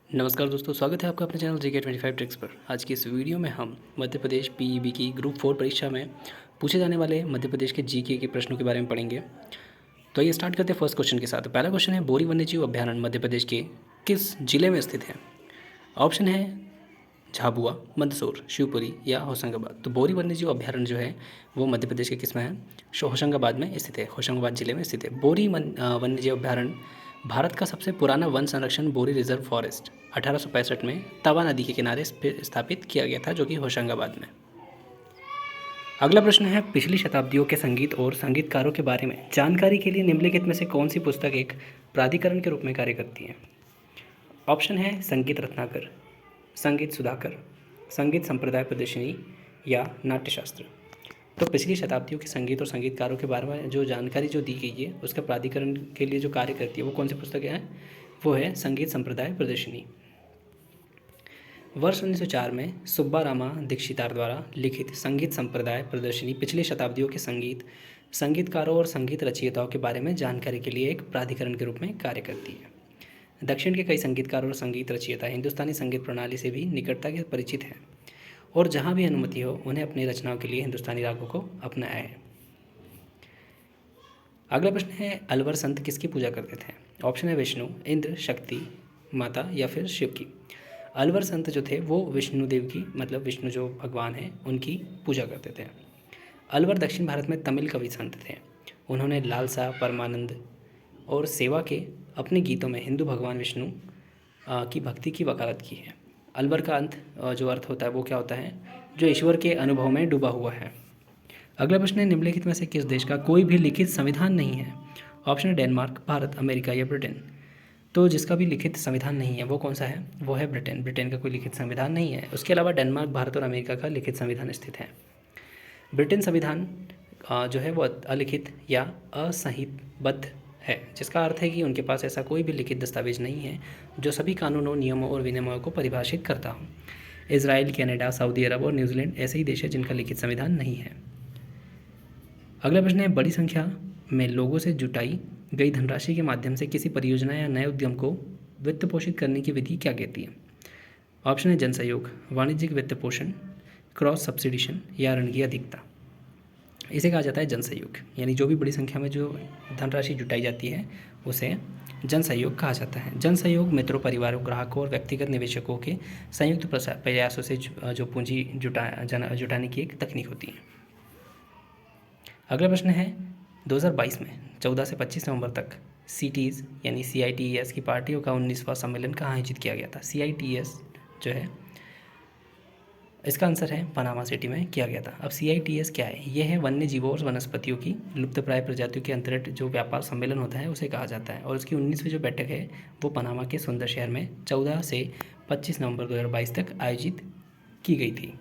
नमस्कार दोस्तों, स्वागत है आपका अपने चैनल GK25 ट्रिक्स पर। आज की इस वीडियो में हम मध्य प्रदेश पीईबी की ग्रुप 4 परीक्षा में पूछे जाने वाले मध्य प्रदेश के जीके के प्रश्नों के बारे में पढ़ेंगे। तो ये स्टार्ट करते हैं फर्स्ट क्वेश्चन के साथ। पहला क्वेश्चन है, बोरी वन्यजीव अभ्यारण्य मध्य प्रदेश के किस जिले में स्थित है? ऑप्शन है झाबुआ, मंदसौर, शिवपुरी या होशंगाबाद। तो बोरी वन्यजीव अभ्यारण्य जो है वो मध्य प्रदेश के किस में है? होशंगाबाद में स्थित है, होशंगाबाद जिले में स्थित है। बोरी वन्यजीव अभ्यारण्य भारत का सबसे पुराना वन संरक्षण बोरी रिजर्व फॉरेस्ट 1865 में तवा नदी के किनारे स्थापित किया गया था, जो कि होशंगाबाद में। अगला प्रश्न है, पिछली शताब्दियों के संगीत और संगीतकारों के बारे में जानकारी के लिए निम्नलिखित में से कौन सी पुस्तक एक प्राधिकरण के रूप में कार्य करती है? ऑप्शन है संगीत रत्नाकर, संगीत सुधाकर, संगीत संप्रदाय प्रदर्शनी या नाट्यशास्त्र। तो पिछली शताब्दियों के संगीत और संगीतकारों के बारे में जो जानकारी जो दी गई है उसका प्राधिकरण के लिए जो कार्य करती है वो कौन सी पुस्तक है? वो है संगीत संप्रदाय प्रदर्शनी। वर्ष 1904 में सुब्बा रामा दीक्षितार द्वारा लिखित संगीत संप्रदाय प्रदर्शनी पिछली शताब्दियों के संगीत, संगीतकारों और संगीत रचयिताओं के बारे में जानकारी के लिए एक प्राधिकरण के रूप में कार्य करती है। दक्षिण के कई संगीतकार और संगीत रचयिता हिंदुस्तानी संगीत प्रणाली से भी निकटता के परिचित हैं और जहाँ भी अनुमति हो उन्हें अपनी रचनाओं के लिए हिंदुस्तानी रागों को अपनाया है। अगला प्रश्न है, अलवर संत किसकी पूजा करते थे? ऑप्शन है विष्णु, इंद्र, शक्ति माता या फिर शिव की। अलवर संत जो थे वो विष्णु देव की, मतलब विष्णु जो भगवान हैं उनकी पूजा करते थे। अलवर दक्षिण भारत में तमिल कवि संत थे। उन्होंने लालसा, परमानंद और सेवा के अपने गीतों में हिंदू भगवान विष्णु की भक्ति की वकालत की है। अलवर का अंत जो अर्थ होता है वो क्या होता है? जो ईश्वर के अनुभव में डूबा हुआ है। अगला प्रश्न है, निम्नलिखित में से किस देश का कोई भी लिखित संविधान नहीं है? ऑप्शन है डेनमार्क, भारत, अमेरिका या ब्रिटेन। तो जिसका भी लिखित संविधान नहीं है वो कौन सा है? वो है ब्रिटेन। ब्रिटेन का कोई लिखित संविधान नहीं है। उसके अलावा डेनमार्क, भारत और अमेरिका का लिखित संविधान स्थित है। ब्रिटेन संविधान जो है वो अलिखित या असंहिताबद्ध है, जिसका अर्थ है कि उनके पास ऐसा कोई भी लिखित दस्तावेज नहीं है जो सभी कानूनों, नियमों और विनियमों को परिभाषित करता हो। इजराइल, कनाडा, सऊदी अरब और न्यूजीलैंड ऐसे ही देश हैं जिनका लिखित संविधान नहीं है। अगला प्रश्न है, बड़ी संख्या में लोगों से जुटाई गई धनराशि के माध्यम से किसी परियोजना या नए उद्यम को वित्त पोषित करने की विधि क्या कहती है? ऑप्शन है जन सहयोग, वाणिज्यिक वित्त पोषण, क्रॉस सब्सिडिशन या ऋण की अधिकता। इसे कहा जाता है जन सहयोग, यानी जो भी बड़ी संख्या में जो धनराशि जुटाई जाती है उसे जन सहयोग कहा जाता है। जन सहयोग मित्रों, परिवारों, ग्राहकों और व्यक्तिगत निवेशकों के संयुक्त प्रयासों से जो पूंजी जुटाने की एक तकनीक होती है। अगला प्रश्न है, 2022 में 14 से 25 नवंबर तक CITES यानी CITES की पार्टियों का 19वां सम्मेलन कहाँ आयोजित किया गया था? CITES जो है इसका आंसर है पनामा सिटी में किया गया था। अब CITES क्या है? यह है वन्य जीवों और वनस्पतियों की लुप्तप्राय प्रजातियों के अंतर्गत जो व्यापार सम्मेलन होता है उसे कहा जाता है, और उसकी 19वीं जो बैठक है वो पनामा के सुंदर शहर में 14 से 25 नवंबर 2022 तक आयोजित की गई थी।